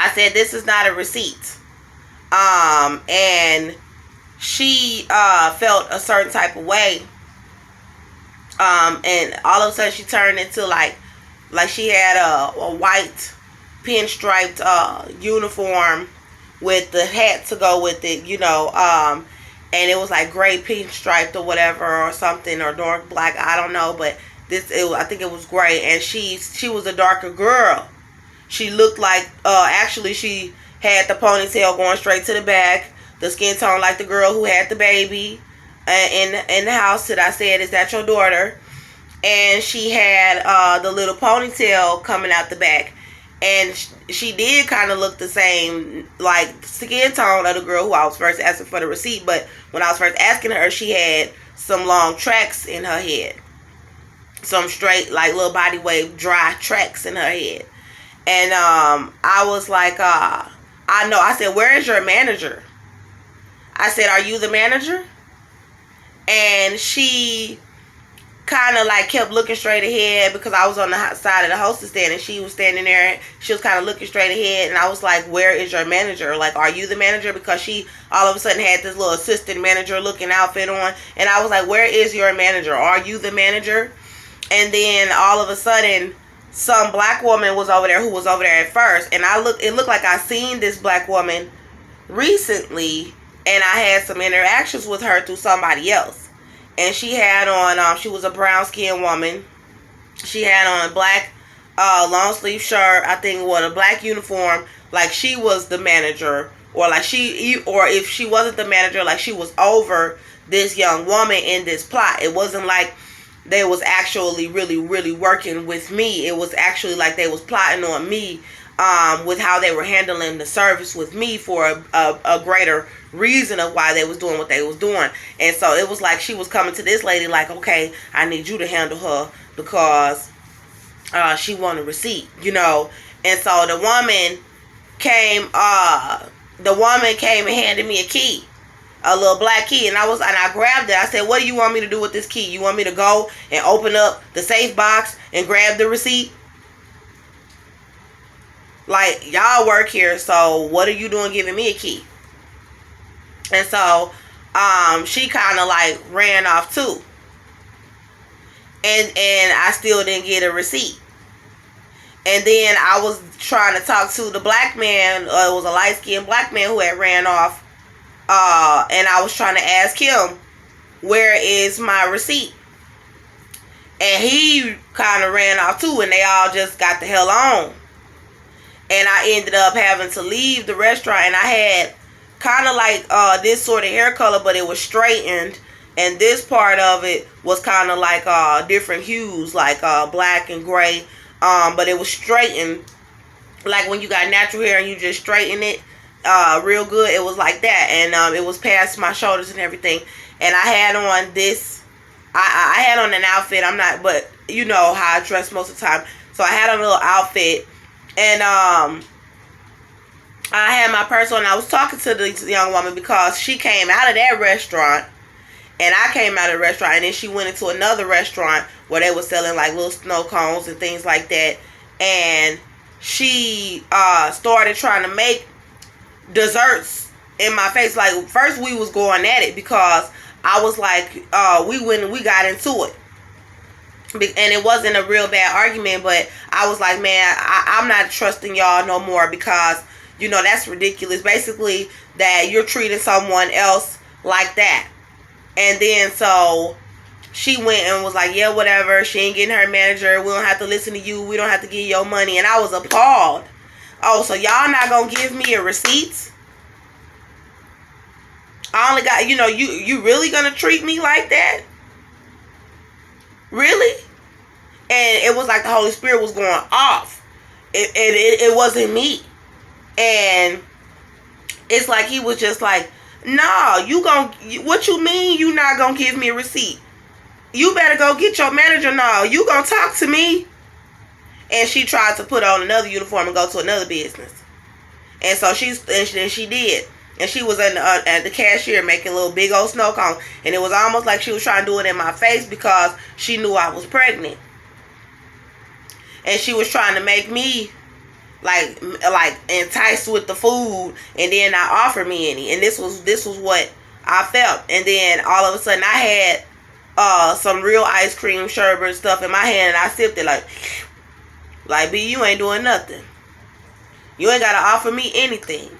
I said, this is not a receipt. And she felt a certain type of way. And all of a sudden she turned into like she had a white pinstriped uniform with the hat to go with it, and it was like gray pinstriped or whatever, or something, or dark black, I don't know, but I think it was gray, and she was a darker girl. She looked like, actually she had the ponytail going straight to the back, the skin tone like the girl who had the baby in the house that I said, is that your daughter? And she had the little ponytail coming out the back. And she did kind of look the same, like skin tone of the girl who I was first asking for the receipt. But when I was first asking her, she had some long tracks in her head. Some straight, like little body wave, dry tracks in her head. And I was like, I know. I said, where is your manager? I said, are you the manager? And she kind of like kept looking straight ahead, because I was on the side of the hostess stand and she was standing there. She was kind of looking straight ahead, and I was like, where is your manager? Like, are you the manager? Because she all of a sudden had this little assistant manager looking outfit on, and I was like, where is your manager? Are you the manager? And then all of a sudden some black woman was over there who was over there at first, and it looked like I seen this black woman recently, and I had some interactions with her through somebody else. And she had on, she was a brown skinned woman. She had on a black long sleeve shirt, I think, with a black uniform, like she was the manager, or like or if she wasn't the manager, like she was over this young woman in this plot. It wasn't like they was actually really, really working with me. It was actually like they was plotting on me, with how they were handling the service with me for a greater reason of why they was doing what they was doing. And so it was like she was coming to this lady like, okay, I need you to handle her because she want a receipt, And so the woman came and handed me a key, a little black key, and I grabbed it. I said, what do you want me to do with this key? You want me to go and open up the safe box and grab the receipt? Like, y'all work here, so what are you doing giving me a key? And so she kind of like ran off too, and I still didn't get a receipt. And then I was trying to talk to the black man. It was a light-skinned black man who had ran off, and I was trying to ask him, where is my receipt? And he kind of ran off too, and they all just got the hell on. And I ended up having to leave the restaurant, and I had kind of like this sort of hair color, but it was straightened, and this part of it was kind of like different hues, like black and gray, but it was straightened, like when you got natural hair and you just straighten it real good. It was like that, and it was past my shoulders and everything. And I had on this, I had on an outfit. I'm not, but you know how I dress most of the time, so I had on a little outfit, and I had my purse on. I was talking to this young woman because she came out of that restaurant, and I came out of the restaurant, and then she went into another restaurant where they were selling like little snow cones and things like that. And she started trying to make desserts in my face. Like, first we was going at it because I was like, we got into it. And it wasn't a real bad argument, but I was like, man, I'm not trusting y'all no more because, that's ridiculous. Basically, that you're treating someone else like that. And then so she went and was like, yeah, whatever. She ain't getting her manager. We don't have to listen to you. We don't have to give your money. And I was appalled. Oh, so y'all not going to give me a receipt? I only got, you really going to treat me like that? Really? And it was like the Holy Spirit was going off. It wasn't me. And it's like he was just like, no, what you mean you not gonna give me a receipt? You better go get your manager. No, you gonna talk to me? And she tried to put on another uniform and go to another business. And so she did. And she was at the cashier making a little big old snow cone. And it was almost like she was trying to do it in my face because she knew I was pregnant. And she was trying to make me like enticed with the food, and then not offer me any. And this was what I felt. And then all of a sudden I had some real ice cream sherbet stuff in my hand, and I sipped it like B, you ain't doing nothing. You ain't gotta offer me anything,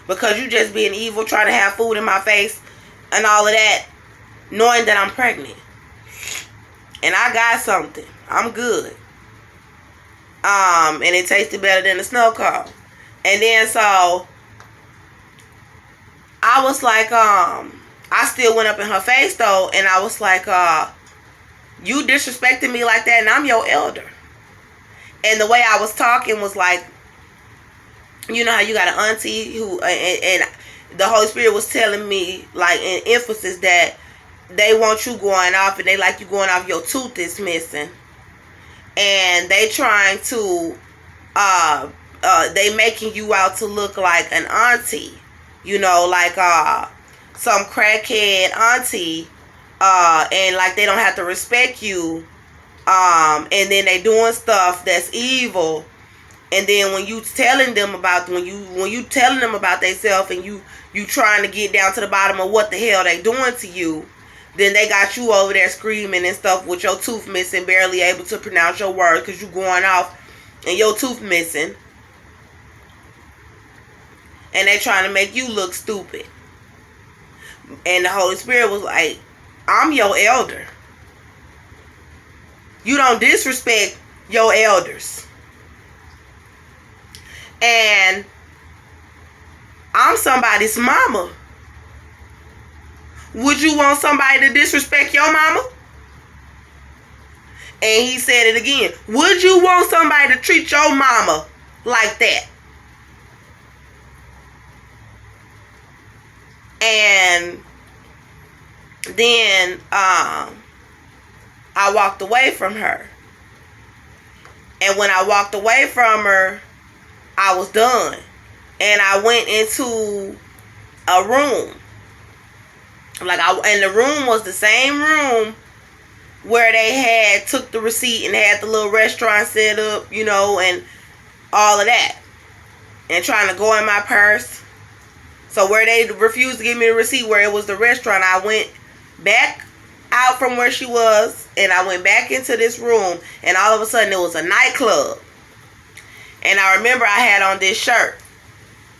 because you just being evil, trying to have food in my face and all of that, knowing that I'm pregnant. And I got something. I'm good. And it tasted better than the snow cone. And then so I was like, I still went up in her face though, and I was like, you disrespecting me like that, and I'm your elder. And the way I was talking was like, you know how you got an auntie who, and the Holy Spirit was telling me, like, in emphasis, that they want you going off, and they like you going off, your tooth is missing. And they trying to, they making you out to look like an auntie. You know, like, some crackhead auntie, and like they don't have to respect you. And then they doing stuff that's evil. And then when you telling them about themselves, and you trying to get down to the bottom of what the hell they doing to you, then they got you over there screaming and stuff with your tooth missing, barely able to pronounce your words because you going off and your tooth missing. And they trying to make you look stupid. And the Holy Spirit was like, I'm your elder. You don't disrespect your elders. And I'm somebody's mama. Would you want somebody to disrespect your mama? And he said it again. Would you want somebody to treat your mama like that? And then I walked away from her. And when I walked away from her, I was done. And I went into a room. And the room was the same room where they had took the receipt and had the little restaurant set up, you know, and all of that. And trying to go in my purse. So where they refused to give me the receipt, where it was the restaurant, I went back out from where she was, and I went back into this room, and all of a sudden it was a nightclub. And I remember I had on this shirt,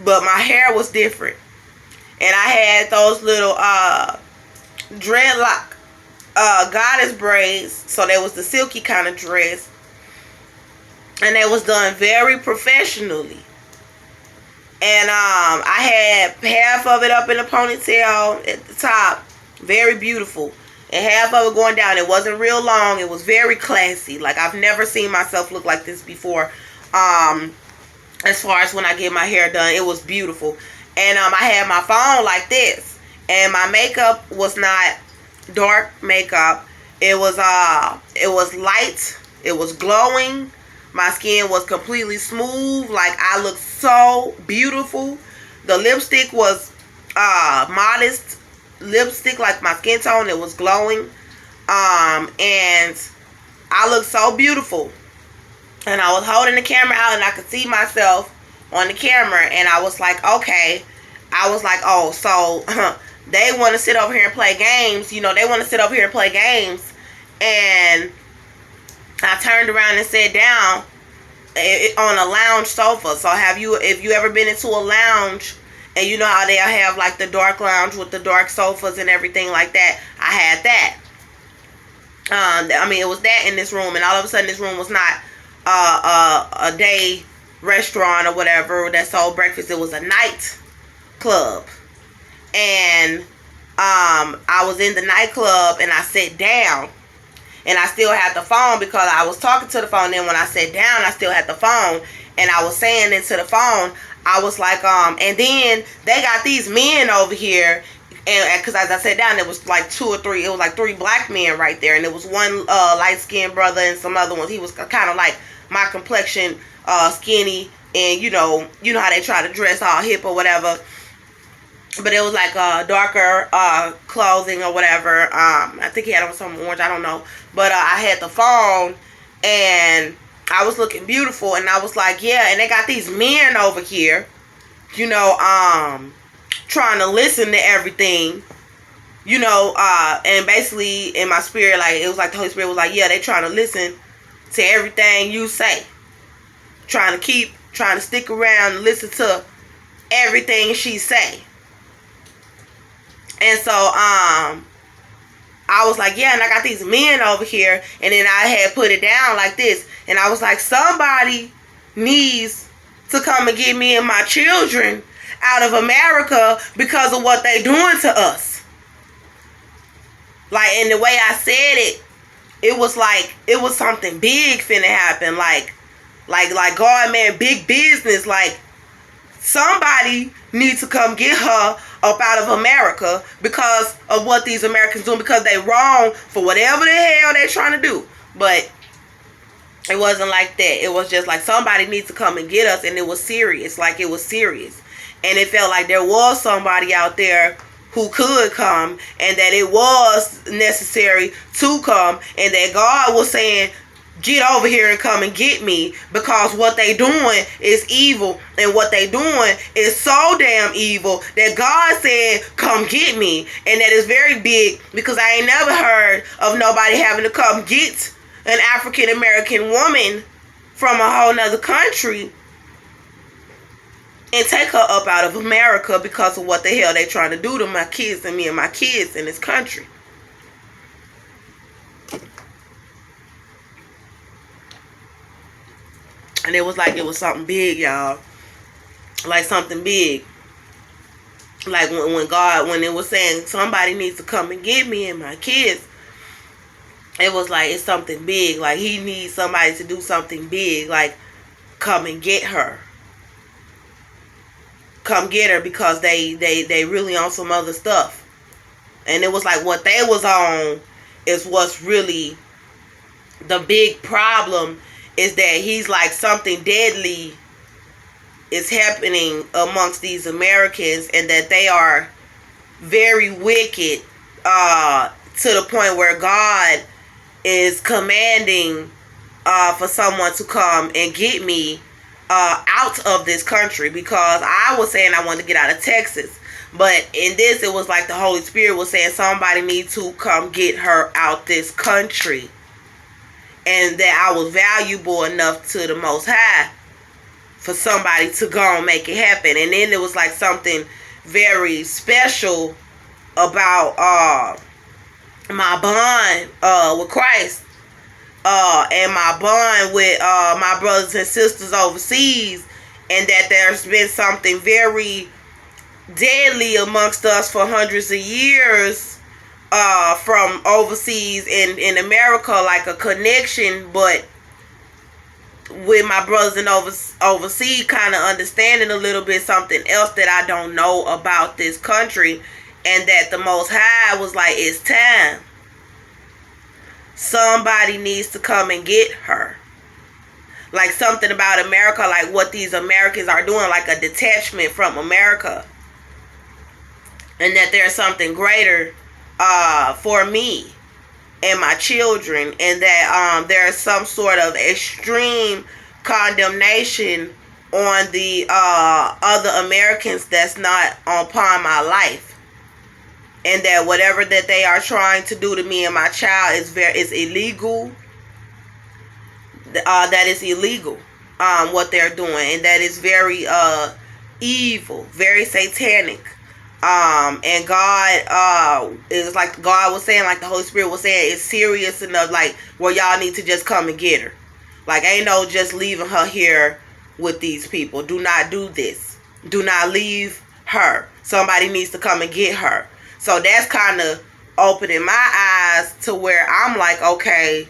but my hair was different. And I had those little dreadlock goddess braids. So there was the silky kind of dress. And it was done very professionally. And I had half of it up in a ponytail at the top. Very beautiful. And half of it going down. It wasn't real long. It was very classy. Like, I've never seen myself look like this before. As far as when I get my hair done, it was beautiful. And I had my phone like this, and my makeup was not dark makeup. It was light. It was glowing. My skin was completely smooth. Like, I looked so beautiful. The lipstick was modest lipstick, like my skin tone. It was glowing. And I looked so beautiful. And I was holding the camera out, and I could see myself on the camera. And I was like, okay. I was like, oh, so they want to sit over here and play games. You know, they want to sit over here and play games. And I turned around and sat down on a lounge sofa. So if you ever been into a lounge, and you know how they'll have like the dark lounge with the dark sofas and everything like that, I had that. I mean, it was that in this room. And all of a sudden, this room was not a day restaurant or whatever that sold breakfast. It was a night club. And I was in the nightclub, and I sat down, and I still had the phone because I was talking to the phone. Then when I sat down, I still had the phone, and I was saying into the phone, I was like, and then they got these men over here. And because as I sat down, it was like 2 or 3. It was like 3 black men right there, and there was one light-skinned brother and some other ones. He was kind of like my complexion, skinny, and you know how they try to dress all hip or whatever. But it was like darker clothing or whatever. I think he had on some orange. I don't know. But I had the phone, and I was looking beautiful, and I was like, yeah, and they got these men over here, you know, trying to listen to everything, you know, and basically in my spirit, like, it was like the Holy Spirit was like, yeah, they trying to listen to everything you say, trying to stick around and listen to everything she say. And so, I was like, yeah, and I got these men over here, and then I had put it down like this, and I was like, somebody needs to come and get me and my children out of America because of what they doing to us. Like, and the way I said it, it was like, it was something big finna happen, like God, man, big business, like, somebody needs to come get her up out of America because of what these Americans doing, because they wrong for whatever the hell they're trying to do. But it wasn't like that. It was just like somebody needs to come and get us, and it was serious. Like, it was serious. And it felt like there was somebody out there who could come, and that it was necessary to come, and that God was saying, get over here and come and get me, because what they doing is evil, and what they doing is so damn evil that God said, come get me. And that is very big, because I ain't never heard of nobody having to come get an African American woman from a whole nother country and take her up out of America because of what the hell they trying to do to my kids and me and my kids in this country. And it was like, it was something big, y'all. Like something big. Like when God, when it was saying somebody needs to come and get me and my kids, it was like, it's something big. Like, he needs somebody to do something big. Like, come and get her. Come get her, because they really on some other stuff. And it was like, what they was on is what's really the big problem, is that he's like, something deadly is happening amongst these Americans, and that they are very wicked, to the point where God is commanding for someone to come and get me out of this country, because I was saying I wanted to get out of Texas. But in this, it was like the Holy Spirit was saying somebody needs to come get her out this country. And that I was valuable enough to the Most High for somebody to go and make it happen. And then there was like something very special about my bond with Christ, and my bond with my brothers and sisters overseas, and that there's been something very deadly amongst us for hundreds of years, from overseas in America, like a connection, but with my brothers and overseas kind of understanding a little bit something else that I don't know about this country, and that the Most High was like, it's time. Somebody needs to come and get her. Like, something about America, like what these Americans are doing, like a detachment from America. And that there's something greater for me and my children, and that there's some sort of extreme condemnation on the other Americans that's not upon my life. And that whatever that they are trying to do to me and my child is illegal. That is illegal, what they're doing, and that is very evil, very satanic. And God, it was like God was saying, like the Holy Spirit was saying, it's serious enough, like, where y'all need to just come and get her. Like, ain't no just leaving her here with these people. Do not do this. Do not leave her. Somebody needs to come and get her. So that's kind of opening my eyes to where I'm like, okay,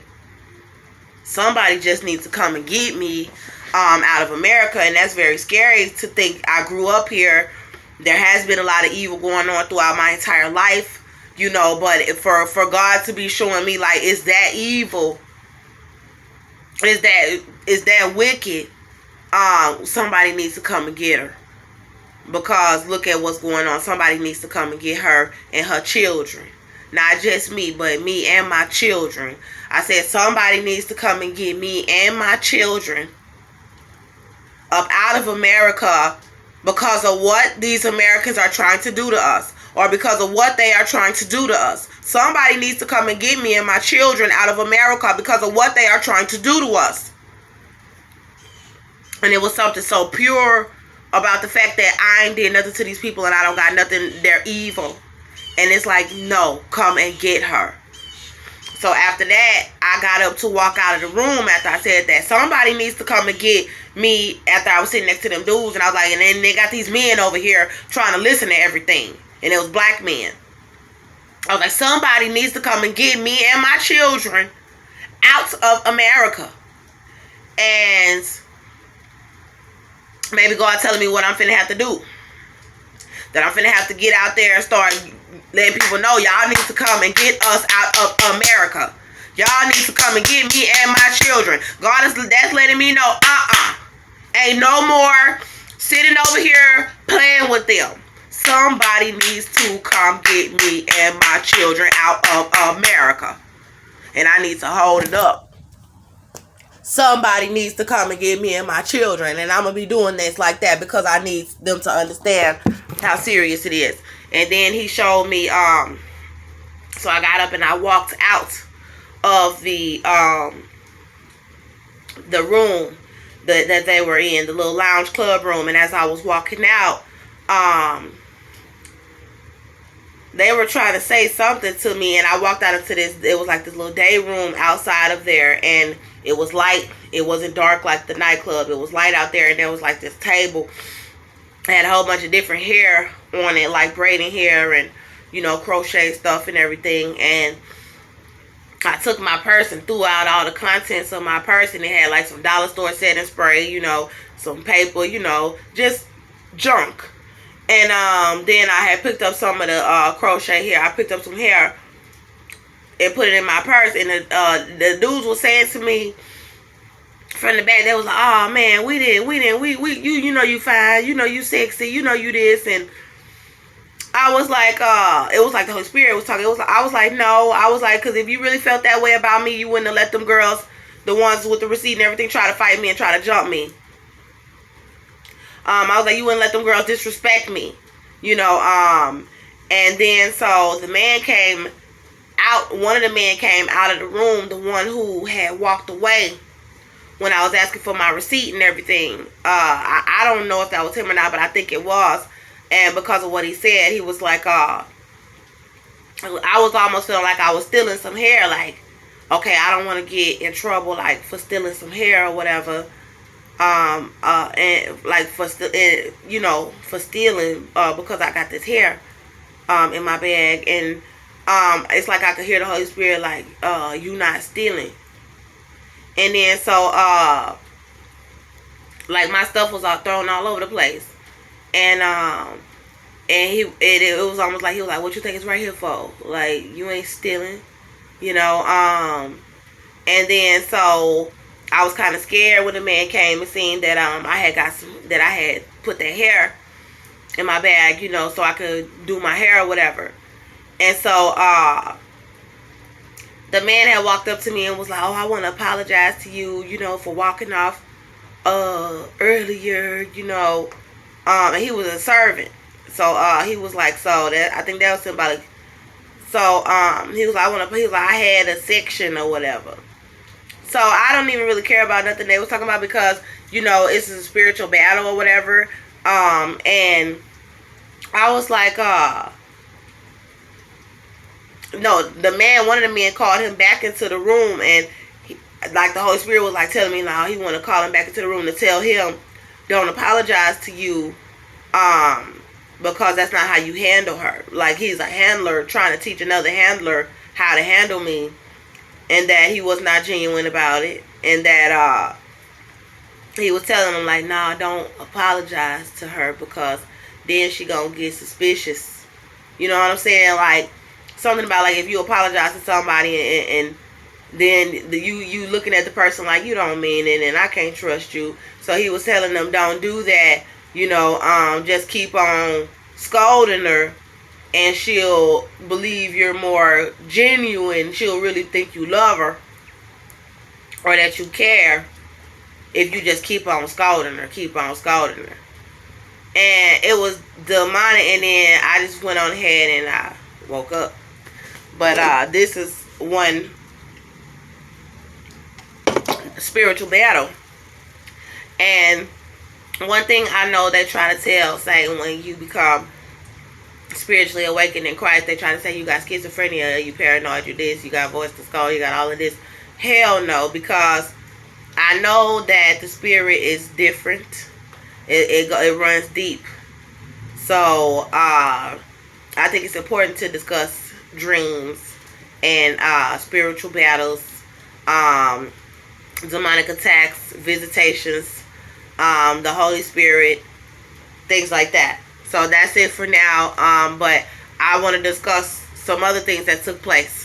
somebody just needs to come and get me out of America. And that's very scary to think. I grew up here. There has been a lot of evil going on throughout my entire life, you know, but for God to be showing me, like, it's that evil, is that wicked, somebody needs to come and get her. Because look at what's going on. Somebody needs to come and get her and her children. Not just me, but me and my children. I said somebody needs to come and get me and my children up out of America because of what these Americans are trying to do to us, or because of what they are trying to do to us. Somebody needs to come and get me and my children out of America because of what they are trying to do to us. And it was something so pure about the fact that I ain't did nothing to these people and I don't got nothing. They're evil. And it's like, no, come and get her. So after that, I got up to walk out of the room after I said that. Somebody needs to come and get me after I was sitting next to them dudes. And I was like, and then they got these men over here trying to listen to everything. And it was black men. I was like, somebody needs to come and get me and my children out of America. And maybe God telling me what I'm finna have to do. That I'm finna have to get out there and start letting people know y'all need to come and get us out of America. Y'all need to come and get me and my children. That's letting me know, ain't no more sitting over here playing with them. Somebody needs to come get me and my children out of America. And I need to hold it up. Somebody needs to come and get me and my children. And I'm going to be doing this like that because I need them to understand how serious it is. And then he showed me, so I got up and I walked out of the room that they were in, the little lounge club room. And as I was walking out, they were trying to say something to me, and I walked out into this, it was like this little day room outside of there, and it was light. It wasn't dark like the nightclub. It was light out there, and there was like this table. It had a whole bunch of different hair on it, like braiding hair and, you know, crochet stuff and everything. And I took my purse and threw out all the contents of my purse, and it had like some dollar store setting spray, you know, some paper, you know, just junk. And then I had picked up some of the crochet hair. I picked up some hair and put it in my purse. And the dudes were saying to me from the back, they was like, "Oh man, we you know you fine, you know you sexy, you know you this." And I was like, it was like the Holy Spirit was talking. I was like, no, I was like, because if you really felt that way about me, you wouldn't have let them girls, the ones with the receipt and everything, try to fight me and try to jump me. I was like, you wouldn't let them girls disrespect me, you know. And then so the man came out. One of the men came out of the room, the one who had walked away when I was asking for my receipt and everything. I don't know if that was him or not, but I think it was. And because of what he said, he was like, I was almost feeling like I was stealing some hair. Like, okay, I don't want to get in trouble, like, for stealing some hair or whatever. And like for you know, for stealing, because I got this hair in my bag. And it's like I could hear the Holy Spirit like, you not stealing. And then so like my stuff was all thrown all over the place. And it was almost like he was like, what you think it's right here for? Like, you ain't stealing, you know. And then so I was kind of scared when the man came and seen that I had put that hair in my bag, you know, so I could do my hair or whatever. And so the man had walked up to me and was like, oh, I want to apologize to you, you know, for walking off earlier, you know. And he was a servant. So he was like, so that, I think that was symbolic. So he was like, I had a section or whatever. So I don't even really care about nothing they was talking about because, you know, it's a spiritual battle or whatever. And I was like, no, one of the men called him back into the room, and like the Holy Spirit was like telling me now he want to call him back into the room to tell him, don't apologize to you, because that's not how you handle her. Like, he's a handler trying to teach another handler how to handle me. And that he was not genuine about it. And that he was telling him, like, nah, don't apologize to her because then she gonna get suspicious. You know what I'm saying? Like, something about, like, if you apologize to somebody and then you looking at the person like you don't mean it and I can't trust you. So he was telling them, don't do that. You know, just keep on scolding her and she'll believe you're more genuine. She'll really think you love her or that you care if you just keep on scolding her, And it was demonic, and then I just went on ahead and I woke up. But this is one spiritual battle. And one thing I know they try to tell, say, when you become spiritually awakened in Christ, they try to say you got schizophrenia, you paranoid, you this, you got voice to skull, you got all of this. Hell no, because I know that the spirit is different. It runs deep. So I think it's important to discuss dreams and spiritual battles, demonic attacks, visitations, the Holy Spirit, things like that. So that's it for now. But I want to discuss some other things that took place.